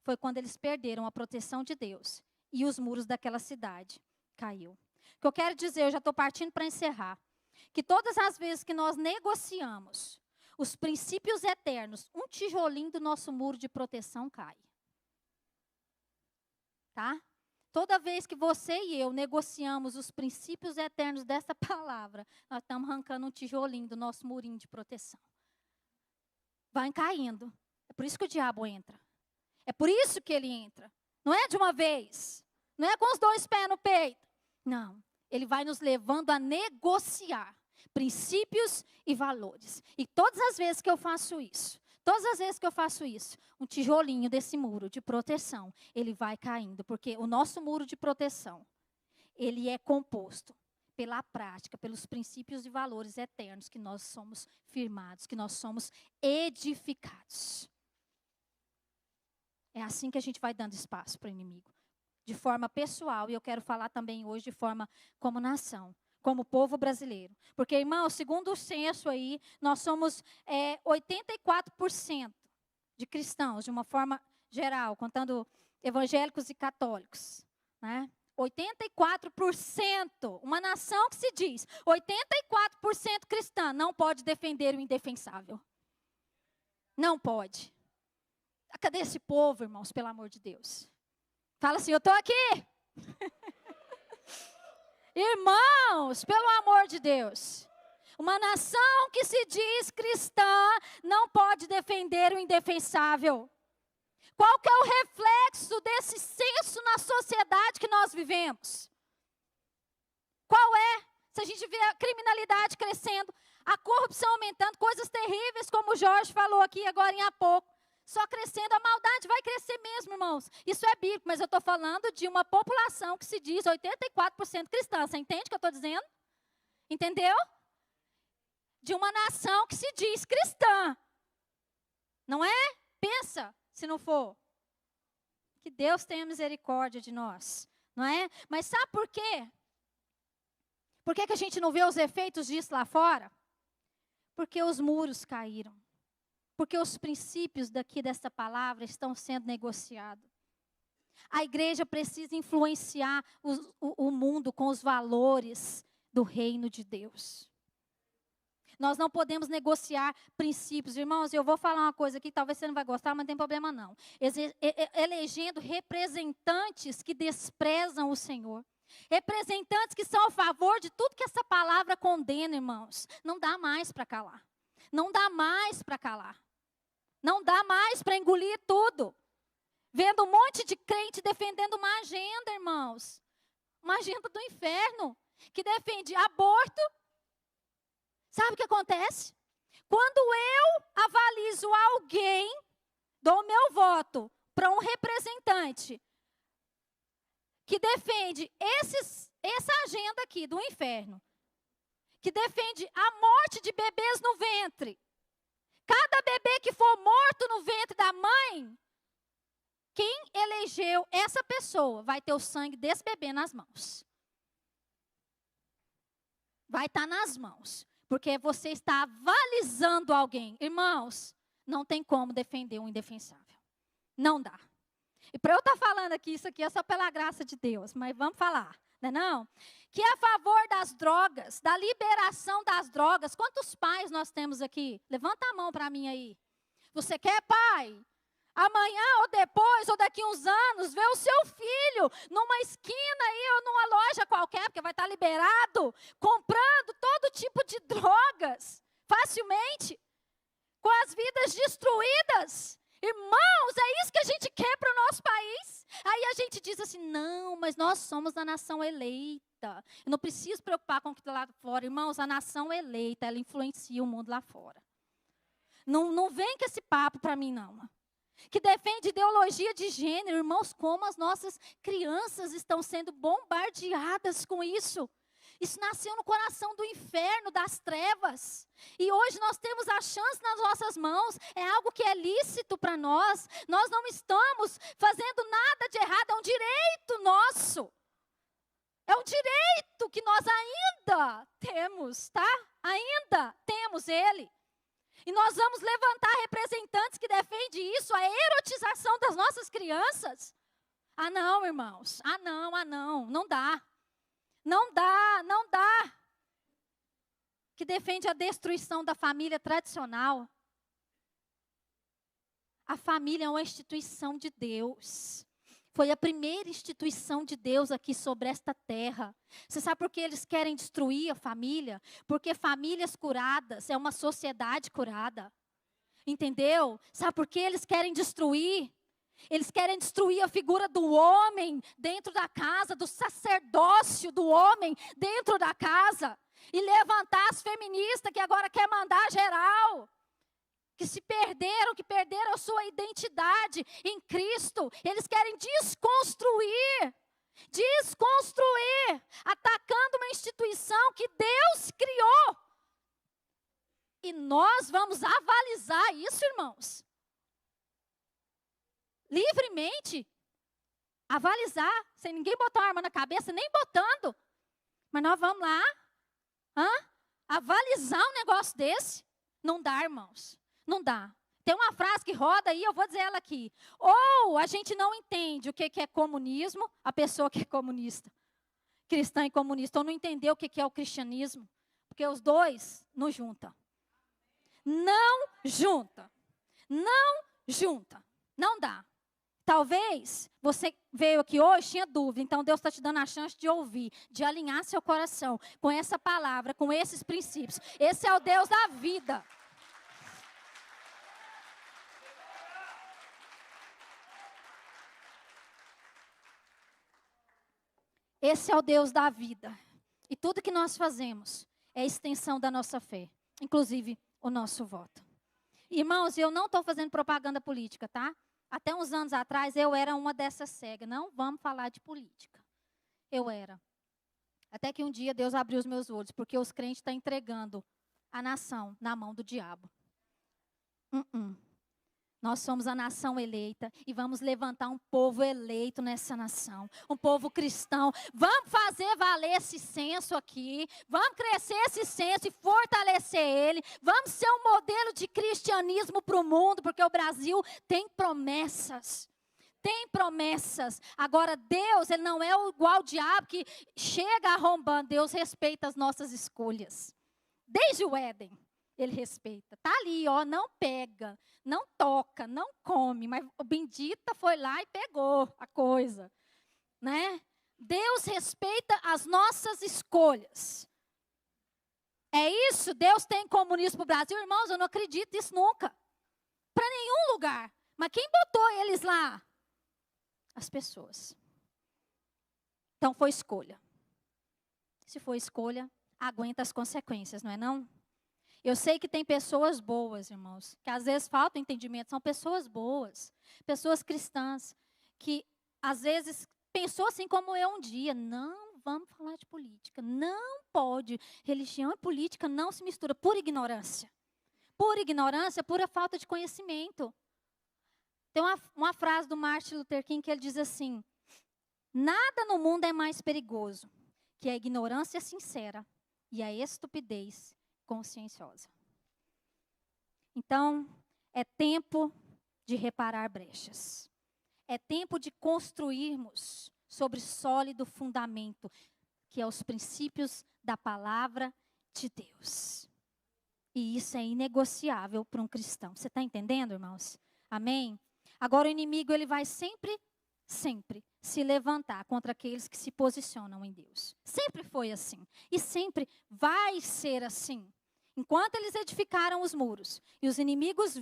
Foi quando eles perderam a proteção de Deus. E os muros daquela cidade caiu. O que eu quero dizer, eu já estou partindo para encerrar. Que todas as vezes que nós negociamos os princípios eternos, um tijolinho do nosso muro de proteção cai. Tá? Toda vez que você e eu negociamos os princípios eternos dessa palavra, nós estamos arrancando um tijolinho do nosso murinho de proteção. Vai caindo. É por isso que o diabo entra. É por isso que ele entra. Não é de uma vez. Não é com os dois pés no peito. Não. Ele vai nos levando a negociar princípios e valores. E todas as vezes que eu faço isso, um tijolinho desse muro de proteção, ele vai caindo. Porque o nosso muro de proteção, ele é composto pela prática, pelos princípios e valores eternos que nós somos firmados, que nós somos edificados. É assim que a gente vai dando espaço para o inimigo. De forma pessoal, e eu quero falar também hoje de forma como nação, como povo brasileiro. Porque, irmão, segundo o censo aí, nós somos 84% de cristãos, de uma forma geral, contando evangélicos e católicos, né? 84%, uma nação que se diz 84% cristã, não pode defender o indefensável. Não pode. Cadê esse povo, irmãos, pelo amor de Deus? Fala assim, eu estou aqui. Irmãos, pelo amor de Deus. Uma nação que se diz cristã não pode defender o indefensável. Qual que é o reflexo desse senso na sociedade que nós vivemos? Qual é? Se a gente vê a criminalidade crescendo, a corrupção aumentando, coisas terríveis, como o Jorge falou aqui agora há pouco. Só crescendo, a maldade vai crescer mesmo, irmãos. Isso é bíblico, mas eu estou falando de uma população que se diz 84% cristã. Você entende o que eu estou dizendo? Entendeu? De uma nação que se diz cristã. Não é? Pensa, se não for. Que Deus tenha misericórdia de nós. Não é? Mas sabe por quê? Por que a gente não vê os efeitos disso lá fora? Porque os muros caíram. Porque os princípios daqui dessa palavra estão sendo negociados. A igreja precisa influenciar o mundo com os valores do reino de Deus. Nós não podemos negociar princípios. Irmãos, eu vou falar uma coisa aqui, talvez você não vai gostar, mas não tem problema não. Elegendo representantes que desprezam o Senhor. Representantes que são a favor de tudo que essa palavra condena, irmãos. Não dá mais para calar. Não dá mais para calar. Não dá mais para engolir tudo. Vendo um monte de crente defendendo uma agenda, irmãos. Uma agenda do inferno. Que defende aborto. Sabe o que acontece? Quando eu avalizo alguém, dou o meu voto para um representante que defende essa agenda aqui do inferno. Que defende a morte de bebês no ventre. Cada bebê que for morto no ventre da mãe, quem elegeu essa pessoa vai ter o sangue desse bebê nas mãos. Vai estar nas mãos. Porque você está avalizando alguém. Irmãos, não tem como defender um indefensável. Não dá. E para eu estar falando aqui, isso aqui é só pela graça de Deus. Mas vamos falar. Não é não? Que é a favor das drogas, da liberação das drogas. Quantos pais nós temos aqui? Levanta a mão para mim aí. Você quer, pai? Amanhã ou depois, ou daqui uns anos, ver o seu filho numa esquina aí ou numa loja qualquer, porque vai estar liberado, comprando todo tipo de drogas, facilmente, com as vidas destruídas. Irmãos, é isso que a gente quer para o nosso país. Aí a gente diz assim, não, mas nós somos a nação eleita. Eu não preciso preocupar com o que está lá fora. Irmãos, a nação eleita, ela influencia o mundo lá fora. Não vem com esse papo para mim, não. Que defende ideologia de gênero. Irmãos, como as nossas crianças estão sendo bombardeadas com isso. Isso nasceu no coração do inferno, das trevas. E hoje nós temos a chance nas nossas mãos. É algo que é lícito para nós. Nós não estamos fazendo nada de errado. É um direito nosso. É um direito que nós ainda temos, tá? Ainda temos ele. E nós vamos levantar representantes que defendem isso, a erotização das nossas crianças. Ah não, irmãos. Ah não. Não dá. Não dá. Que defende a destruição da família tradicional. A família é uma instituição de Deus. Foi a primeira instituição de Deus aqui sobre esta terra. Você sabe por que eles querem destruir a família? Porque famílias curadas é uma sociedade curada. Entendeu? Sabe por que eles querem destruir? Eles querem destruir a figura do homem dentro da casa, do sacerdócio do homem dentro da casa. E levantar as feministas que agora quer mandar geral. Que se perderam, que perderam a sua identidade em Cristo. Eles querem desconstruir. Desconstruir. Atacando uma instituição que Deus criou. E nós vamos avalizar isso, irmãos. Livremente. Avalizar. Sem ninguém botar uma arma na cabeça, nem botando. Mas nós vamos lá. Avalizar um negócio desse. Não dá, irmãos. Não dá. Tem uma frase que roda aí, eu vou dizer ela aqui. Ou a gente não entende o que é comunismo, a pessoa que é comunista. Cristã e comunista. Ou não entendeu o que é o cristianismo. Porque os dois não juntam. Não junta. Não junta. Não dá. Talvez você veio aqui hoje, tinha dúvida. Então Deus está te dando a chance de ouvir, de alinhar seu coração com essa palavra, com esses princípios. Esse é o Deus da vida. Esse é o Deus da vida. E tudo que nós fazemos é extensão da nossa fé. Inclusive o nosso voto. Irmãos, eu não estou fazendo propaganda política, tá? Até uns anos atrás eu era uma dessas cegas. Não vamos falar de política. Eu era. Até que um dia Deus abriu os meus olhos. Porque os crentes estão entregando a nação na mão do diabo. Nós somos a nação eleita e vamos levantar um povo eleito nessa nação. Um povo cristão. Vamos fazer valer esse senso aqui. Vamos crescer esse senso e fortalecer ele. Vamos ser um modelo de cristianismo para o mundo, porque o Brasil tem promessas. Tem promessas. Agora, Deus, Ele não é igual ao diabo que chega arrombando. Deus respeita as nossas escolhas. Desde o Éden. Ele respeita. Está ali, ó, não pega, não toca, não come. Mas o bendita foi lá e pegou a coisa. Né? Deus respeita as nossas escolhas. É isso? Deus tem comunismo para o Brasil? Irmãos, eu não acredito nisso nunca. Para nenhum lugar. Mas quem botou eles lá? As pessoas. Então foi escolha. Se for escolha, aguenta as consequências, não é não? Eu sei que tem pessoas boas, irmãos, que às vezes falta entendimento, são pessoas boas, pessoas cristãs, que às vezes pensou assim como eu um dia, não vamos falar de política, não pode, religião e política não se mistura, por ignorância, pura falta de conhecimento. Tem uma frase do Martin Luther King que ele diz assim, nada no mundo é mais perigoso que a ignorância sincera e a estupidez conscienciosa. Então, é tempo de reparar brechas. É tempo de construirmos sobre sólido fundamento, que é os princípios da palavra de Deus. E isso é inegociável para um cristão. Você está entendendo, irmãos? Amém? Agora o inimigo ele vai sempre se levantar contra aqueles que se posicionam em Deus. Sempre foi assim. E sempre vai ser assim. Enquanto eles edificaram os muros e os inimigos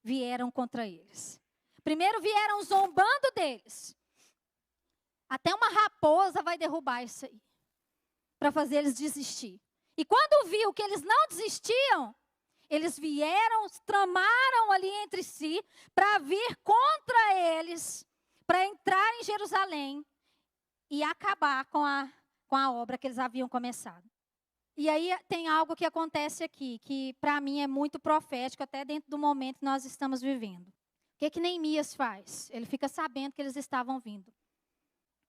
vieram contra eles. Primeiro vieram zombando deles. Até uma raposa vai derrubar isso aí. Para fazer eles desistir. E quando viu que eles não desistiam, eles vieram, tramaram ali entre si para vir contra eles, para entrar em Jerusalém e acabar com a obra que eles haviam começado. E aí tem algo que acontece aqui, que para mim é muito profético, até dentro do momento que nós estamos vivendo. O que Neemias faz? Ele fica sabendo que eles estavam vindo.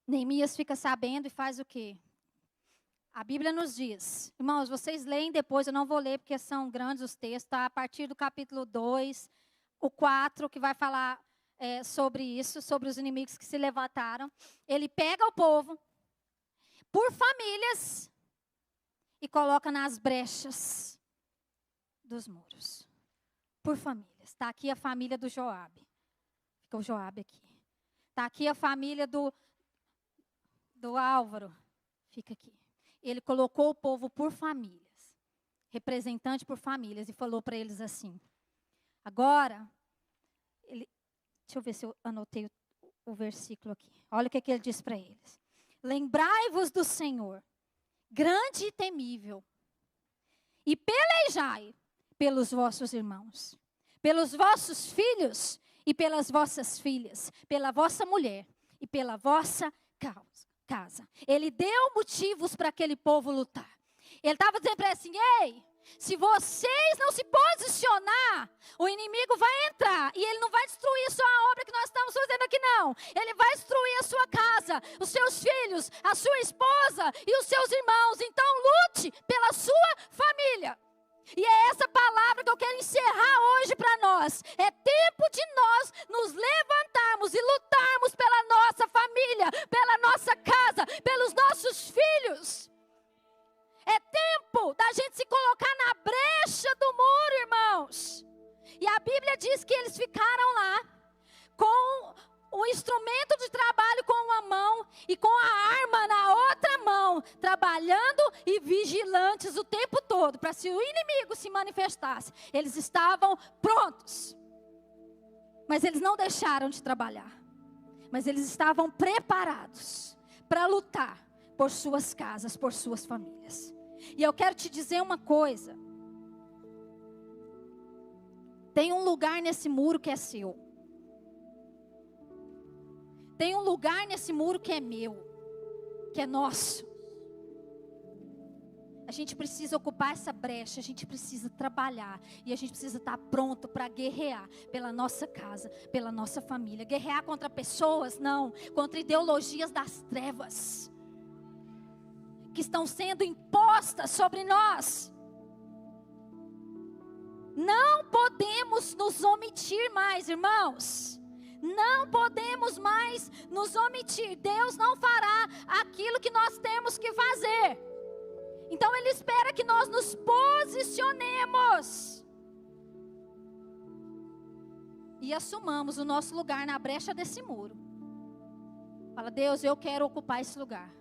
Neemias fica sabendo e faz o quê? A Bíblia nos diz, irmãos, vocês leem depois, eu não vou ler porque são grandes os textos, tá? A partir do capítulo 2, o 4, que vai falar sobre isso, sobre os inimigos que se levantaram. Ele pega o povo, por famílias, e coloca nas brechas dos muros. Por famílias. Está aqui a família do Joabe. Fica o Joabe aqui. Está aqui a família do Álvaro. Fica aqui. Ele colocou o povo por famílias. Representante por famílias. E falou para eles assim. Agora, Deixa eu ver se eu anotei o versículo aqui. Olha o que ele diz para eles. Lembrai-vos do Senhor, grande e temível, e pelejai pelos vossos irmãos, pelos vossos filhos e pelas vossas filhas, pela vossa mulher e pela vossa casa. Ele deu motivos para aquele povo lutar. Ele estava dizendo para eles assim: ei, se vocês não se posicionar, o inimigo vai entrar e ele não vai destruir só a obra que nós estamos fazendo aqui, não. Ele vai destruir a sua casa, os seus filhos, a sua esposa e os seus irmãos. Então lute pela sua família. E é essa palavra que eu quero encerrar hoje para nós. É tempo de nós nos levantarmos e lutarmos pela nossa família, pela nossa casa, pelos nossos filhos. É tempo da gente se colocar na brecha do muro, irmãos. E a Bíblia diz que eles ficaram lá com o instrumento de trabalho com uma mão e com a arma na outra mão, trabalhando e vigilantes o tempo todo, para se o inimigo se manifestasse, eles estavam prontos. Mas eles não deixaram de trabalhar, mas eles estavam preparados para lutar por suas casas, por suas famílias. E eu quero te dizer uma coisa: tem um lugar nesse muro que é seu. Tem um lugar nesse muro que é meu, que é nosso. A gente precisa ocupar essa brecha, a gente precisa trabalhar. E a gente precisa estar pronto para guerrear pela nossa casa, pela nossa família. Guerrear contra pessoas, não. Contra ideologias das trevas que estão sendo impostas sobre nós. Não podemos nos omitir mais, irmãos. Não podemos mais nos omitir. Deus não fará aquilo que nós temos que fazer. Então Ele espera que nós nos posicionemos e assumamos o nosso lugar na brecha desse muro. Fala: Deus, eu quero ocupar esse lugar.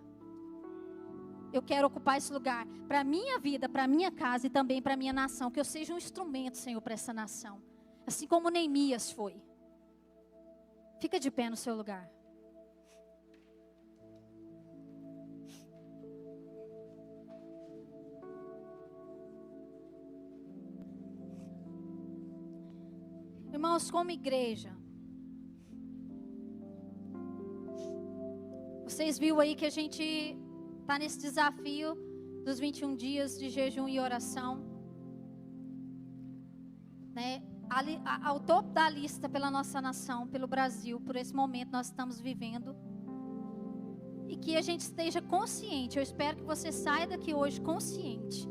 Eu quero ocupar esse lugar para a minha vida, para a minha casa e também para a minha nação. Que eu seja um instrumento, Senhor, para essa nação. Assim como Neemias foi. Fica de pé no seu lugar. Irmãos, como igreja, vocês viram aí que a gente está nesse desafio dos 21 dias de jejum e oração, né? Ao topo da lista pela nossa nação, pelo Brasil, por esse momento nós estamos vivendo. E que a gente esteja consciente, eu espero que você saia daqui hoje consciente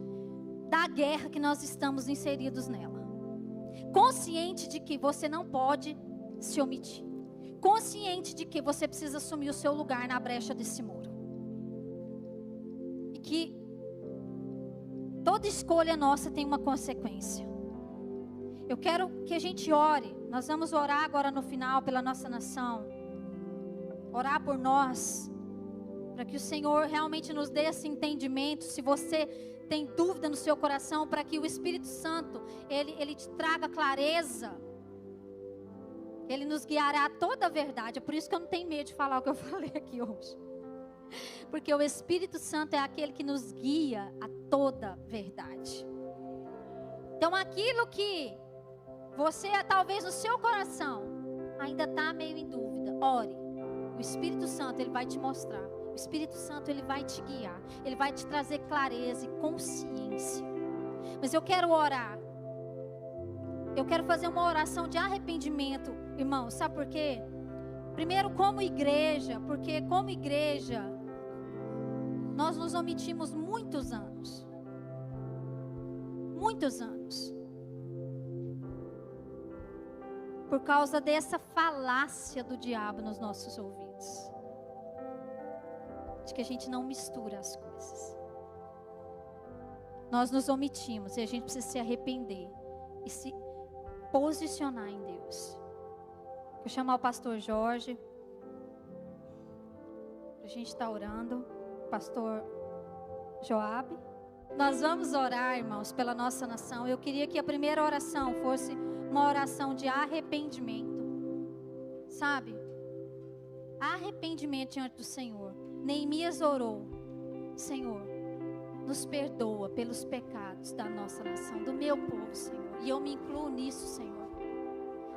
da guerra que nós estamos inseridos nela. Consciente de que você não pode se omitir. Consciente de que você precisa assumir o seu lugar na brecha desse muro. E que toda escolha nossa tem uma consequência. Eu quero que a gente ore. Nós vamos orar agora no final pela nossa nação. Orar por nós. Para que o Senhor realmente nos dê esse entendimento. Se você tem dúvida no seu coração, para que o Espírito Santo, Ele te traga clareza. Ele nos guiará a toda a verdade. É por isso que eu não tenho medo de falar o que eu falei aqui hoje. Porque o Espírito Santo é aquele que nos guia a toda a verdade. Então aquilo que você, talvez no seu coração, ainda está meio em dúvida, ore. O Espírito Santo, Ele vai te mostrar. O Espírito Santo, Ele vai te guiar. Ele vai te trazer clareza e consciência. Mas eu quero orar. Eu quero fazer uma oração de arrependimento, irmãos. Sabe por quê? Primeiro, como igreja. Porque como igreja, nós nos omitimos muitos anos. Muitos anos. Por causa dessa falácia do diabo nos nossos ouvidos. De que a gente não mistura as coisas. Nós nos omitimos e a gente precisa se arrepender. E se posicionar em Deus. Vou chamar o pastor Jorge. A gente está orando. Pastor Joabe. Nós vamos orar, irmãos, pela nossa nação. Eu queria que a primeira oração fosse uma oração de arrependimento. sabe? Arrependimento diante do Senhor. Neemias orou: Senhor, nos perdoa pelos pecados da nossa nação, do meu povo, Senhor. E eu me incluo nisso, Senhor.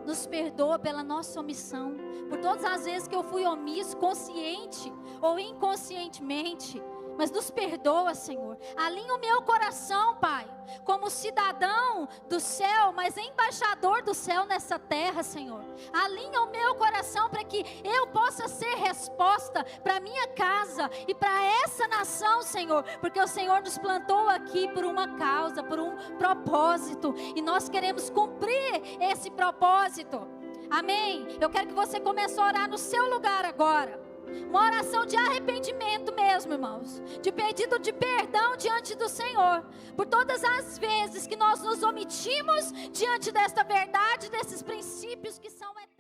Nos perdoa pela nossa omissão, por todas as vezes que eu fui omisso, consciente ou inconscientemente. Mas nos perdoa, Senhor. Alinha o meu coração, Pai, como cidadão do céu, mas embaixador do céu nessa terra, Senhor. Alinha o meu coração para que eu possa ser resposta para minha casa e para essa nação, Senhor. Porque o Senhor nos plantou aqui por uma causa, por um propósito. E nós queremos cumprir esse propósito. Amém? Eu quero que você comece a orar no seu lugar agora. Uma oração de arrependimento mesmo, irmãos. De pedido de perdão diante do Senhor. Por todas as vezes que nós nos omitimos diante desta verdade, desses princípios que são eternos.